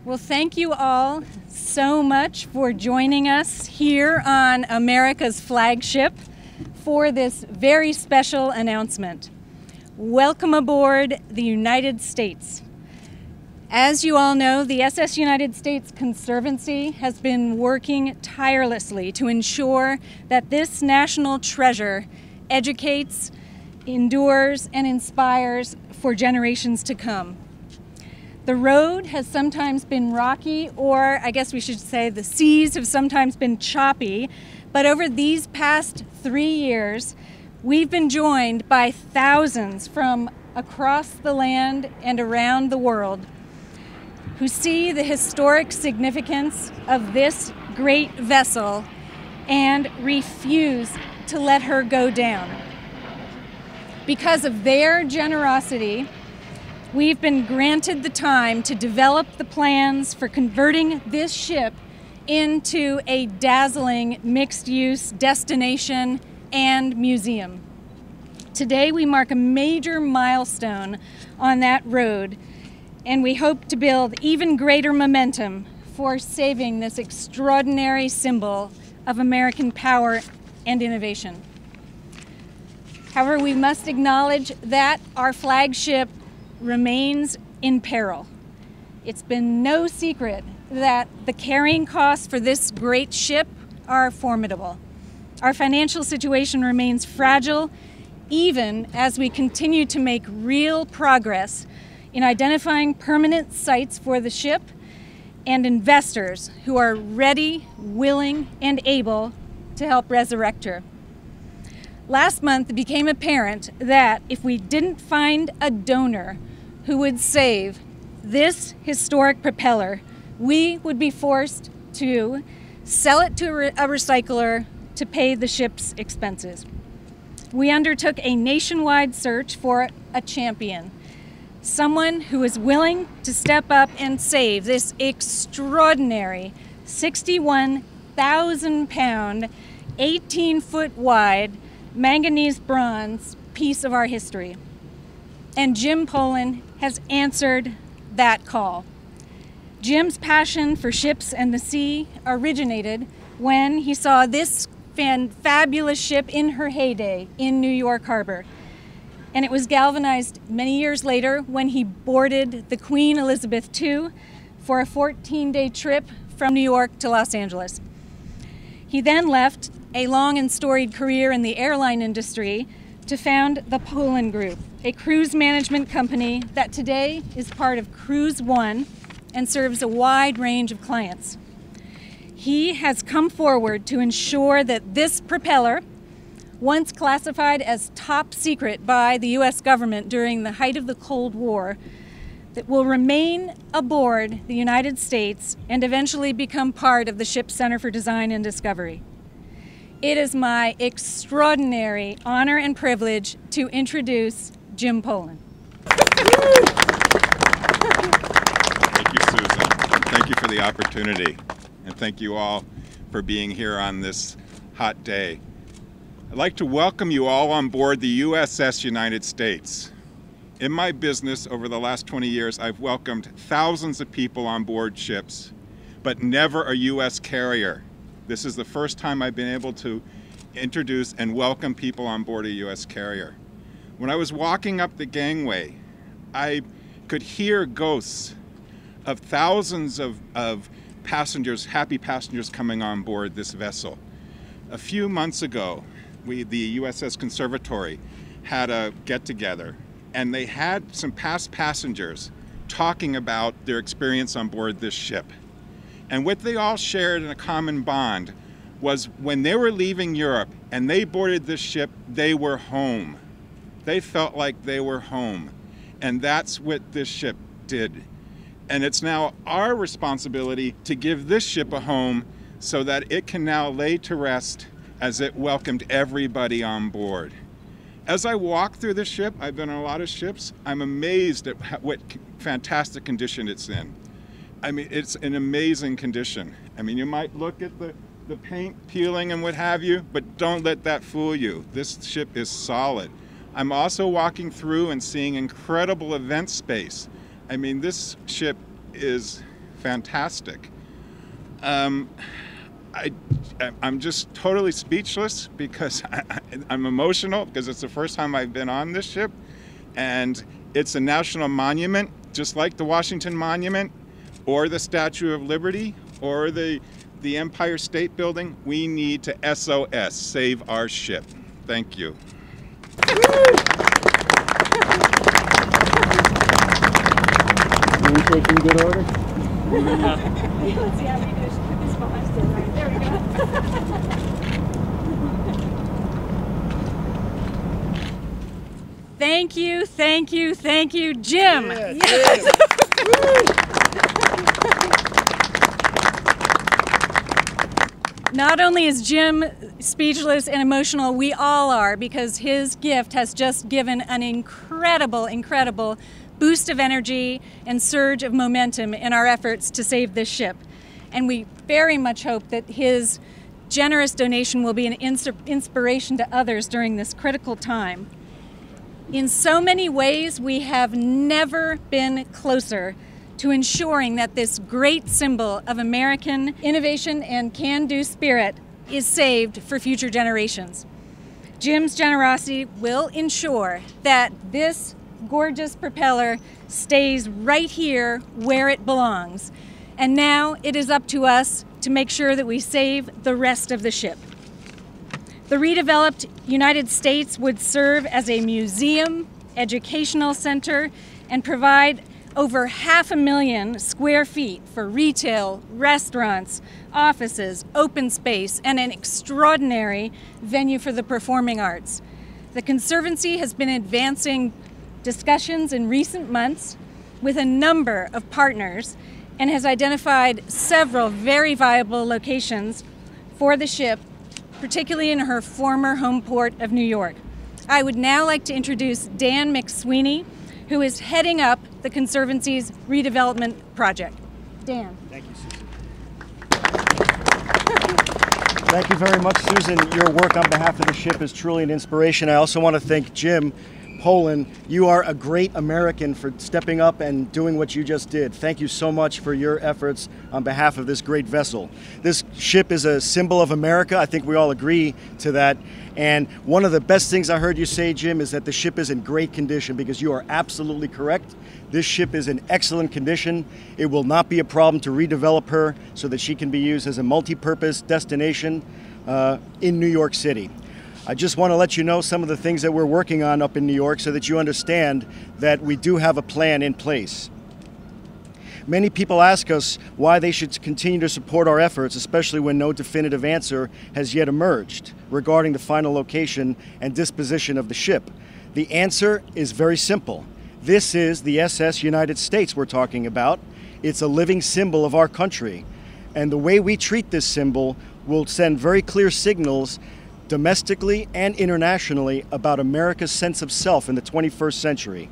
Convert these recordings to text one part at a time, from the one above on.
Well, thank you all so much for joining us here on America's flagship for this very special announcement. Welcome aboard the United States. As you all know, the SS United States Conservancy has been working tirelessly to ensure that this national treasure educates, endures, and inspires for generations to come. The road has sometimes been rocky, or I guess we should say the seas have sometimes been choppy, but over these past 3 years, we've been joined by thousands from across the land and around the world who see the historic significance of this great vessel and refuse to let her go down. Because of their generosity, we've been granted the time to develop the plans for converting this ship into a dazzling mixed-use destination and museum. Today we mark a major milestone on that road, and we hope to build even greater momentum for saving this extraordinary symbol of American power and innovation. However, we must acknowledge that our flagship remains in peril. It's been no secret that the carrying costs for this great ship are formidable. Our financial situation remains fragile even as we continue to make real progress in identifying permanent sites for the ship and investors who are ready, willing, and able to help resurrect her. Last month, it became apparent that if we didn't find a donor who would save this historic propeller, we would be forced to sell it to a recycler to pay the ship's expenses. We undertook a nationwide search for a champion, someone who is willing to step up and save this extraordinary 61,000-pound, 18-foot wide manganese bronze piece of our history. And Jim Pollin has answered that call. Jim's passion for ships and the sea originated when he saw this fabulous ship in her heyday in New York Harbor. And it was galvanized many years later when he boarded the Queen Elizabeth II for a 14-day trip from New York to Los Angeles. He then left a long and storied career in the airline industry to found the Pollin Group, a cruise management company that today is part of Cruise One and serves a wide range of clients. He has come forward to ensure that this propeller, once classified as top secret by the U.S. government during the height of the Cold War, that will remain aboard the United States and eventually become part of the ship's Center for Design and Discovery. It is my extraordinary honor and privilege to introduce Jim Pollin. Thank you, Susan. Thank you for the opportunity, and thank you all for being here on this hot day. I'd like to welcome you all on board the USS United States. In my business over the last 20 years, I've welcomed thousands of people on board ships, but never a U.S. carrier. This is the first time I've been able to introduce and welcome people on board a U.S. carrier. When I was walking up the gangway, I could hear ghosts of thousands of passengers, happy passengers coming on board this vessel. A few months ago, the USS Conservatory had a get-together, and they had some past passengers talking about their experience on board this ship. And what they all shared in a common bond was when they were leaving Europe and they boarded this ship, they were home. They felt like they were home. And that's what this ship did. And it's now our responsibility to give this ship a home so that it can now lay to rest as it welcomed everybody on board. As I walk through this ship, I've been on a lot of ships, I'm amazed at what fantastic condition it's in. I mean, it's an amazing condition. I mean, you might look at the paint peeling and what have you, but don't let that fool you. This ship is solid. I'm also walking through and seeing incredible event space. I mean, this ship is fantastic. I'm just totally speechless because I'm emotional because it's the first time I've been on this ship, and it's a national monument, just like the Washington Monument or the Statue of Liberty or the Empire State Building. We need to SOS, save our ship. Thank you. Are we taking good order? Let's see how we do. Put this behind still, right? There we go. Thank you, thank you, thank you, Jim. Yeah, Yes. Jim. Not only is Jim speechless and emotional, we all are, because his gift has just given an incredible, incredible boost of energy and surge of momentum in our efforts to save this ship. And we very much hope that his generous donation will be an inspiration to others during this critical time. In so many ways, we have never been closer to ensuring that this great symbol of American innovation and can-do spirit is saved for future generations. Jim's generosity will ensure that this gorgeous propeller stays right here where it belongs. And now it is up to us to make sure that we save the rest of the ship. The redeveloped United States would serve as a museum, educational center, and provide over 500,000 square feet for retail, restaurants, offices, open space, and an extraordinary venue for the performing arts. The Conservancy has been advancing discussions in recent months with a number of partners and has identified several very viable locations for the ship, particularly in her former home port of New York. I would now like to introduce Dan McSweeney, who is heading up the Conservancy's redevelopment project. Dan. Thank you, Susan. Thank you very much, Susan. Your work on behalf of the ship is truly an inspiration. I also want to thank Jim Pollin. You are a great American for stepping up and doing what you just did. Thank you so much for your efforts on behalf of this great vessel. This ship is a symbol of America. I think we all agree to that. And one of the best things I heard you say, Jim, is that the ship is in great condition, because you are absolutely correct. This ship is in excellent condition. It will not be a problem to redevelop her so that she can be used as a multi-purpose destination in New York City. I just want to let you know some of the things that we're working on up in New York so that you understand that we do have a plan in place. Many people ask us why they should continue to support our efforts, especially when no definitive answer has yet emerged regarding the final location and disposition of the ship. The answer is very simple. This is the SS United States we're talking about. It's a living symbol of our country. And the way we treat this symbol will send very clear signals domestically and internationally about America's sense of self in the 21st century.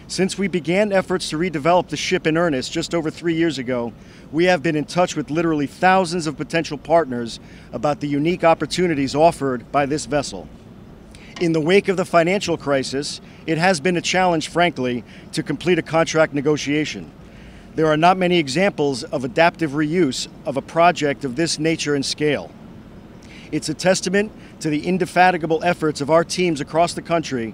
Since we began efforts to redevelop the ship in earnest just over 3 years ago, we have been in touch with literally thousands of potential partners about the unique opportunities offered by this vessel. In the wake of the financial crisis, it has been a challenge, frankly, to complete a contract negotiation. There are not many examples of adaptive reuse of a project of this nature and scale. It's a testament to the indefatigable efforts of our teams across the country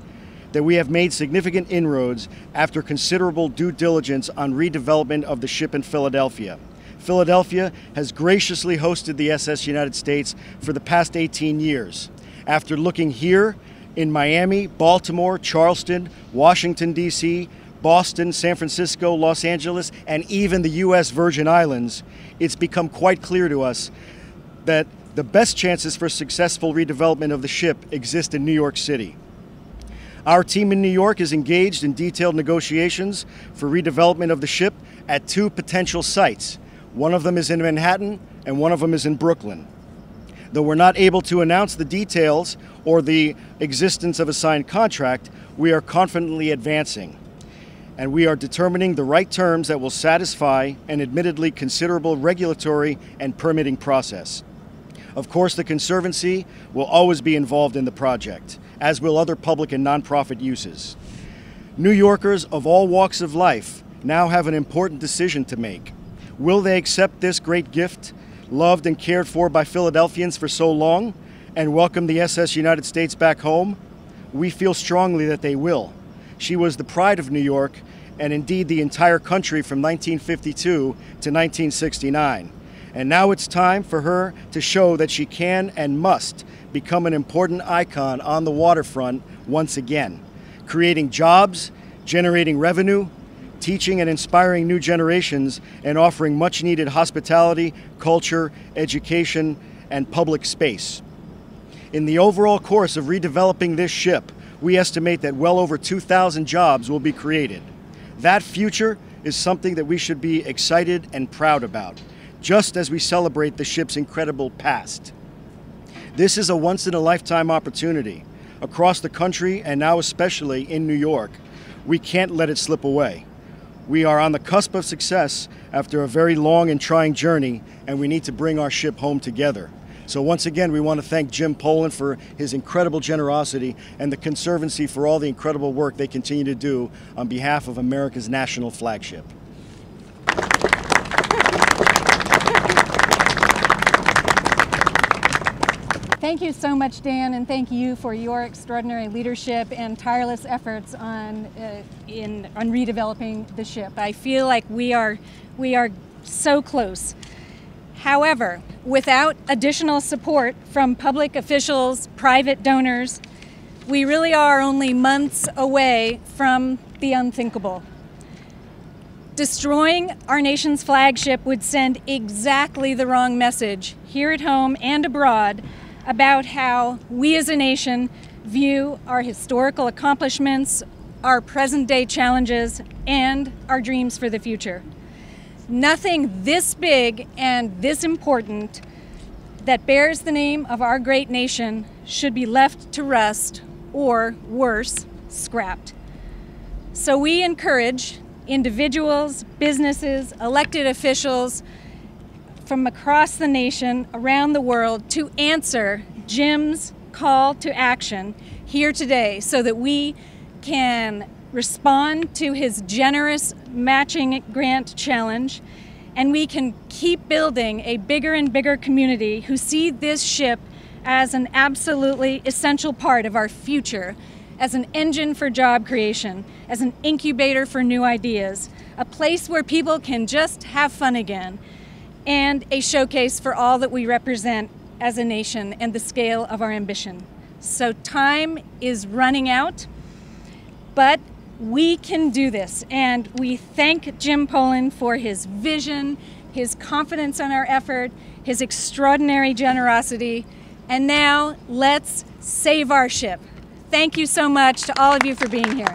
that we have made significant inroads after considerable due diligence on redevelopment of the ship in Philadelphia. Philadelphia has graciously hosted the SS United States for the past 18 years. After looking here in Miami, Baltimore, Charleston, Washington, D.C., Boston, San Francisco, Los Angeles, and even the U.S. Virgin Islands, it's become quite clear to us that the best chances for successful redevelopment of the ship exist in New York City. Our team in New York is engaged in detailed negotiations for redevelopment of the ship at 2 potential sites. One of them is in Manhattan and one of them is in Brooklyn. Though we're not able to announce the details or the existence of a signed contract, we are confidently advancing. And we are determining the right terms that will satisfy an admittedly considerable regulatory and permitting process. Of course, the Conservancy will always be involved in the project, as will other public and nonprofit uses. New Yorkers of all walks of life now have an important decision to make. Will they accept this great gift, loved and cared for by Philadelphians for so long, and welcome the SS United States back home? We feel strongly that they will. She was the pride of New York, and indeed the entire country from 1952 to 1969. And now it's time for her to show that she can and must become an important icon on the waterfront once again, creating jobs, generating revenue, teaching and inspiring new generations, and offering much needed hospitality, culture, education, and public space. In the overall course of redeveloping this ship, we estimate that well over 2,000 jobs will be created. That future is something that we should be excited and proud about, just as we celebrate the ship's incredible past. This is a once-in-a-lifetime opportunity. Across the country, and now especially in New York, we can't let it slip away. We are on the cusp of success after a very long and trying journey, and we need to bring our ship home together. So once again, we want to thank Jim Pollin for his incredible generosity and the Conservancy for all the incredible work they continue to do on behalf of America's national flagship. Thank you so much, Dan, and thank you for your extraordinary leadership and tireless efforts on redeveloping the ship. I feel like we are so close. However, without additional support from public officials, private donors, we really are only months away from the unthinkable. Destroying our nation's flagship would send exactly the wrong message here at home and abroad about how we as a nation view our historical accomplishments, our present-day challenges, and our dreams for the future. Nothing this big and this important that bears the name of our great nation should be left to rust or, worse, scrapped. So we encourage individuals, businesses, elected officials from across the nation, around the world, to answer Jim's call to action here today so that we can respond to his generous matching grant challenge, and we can keep building a bigger and bigger community who see this ship as an absolutely essential part of our future, as an engine for job creation, as an incubator for new ideas, a place where people can just have fun again, and a showcase for all that we represent as a nation and the scale of our ambition. So time is running out, but we can do this, and we thank Jim Pollin for his vision, his confidence in our effort, his extraordinary generosity, and now let's save our ship. Thank you so much to all of you for being here.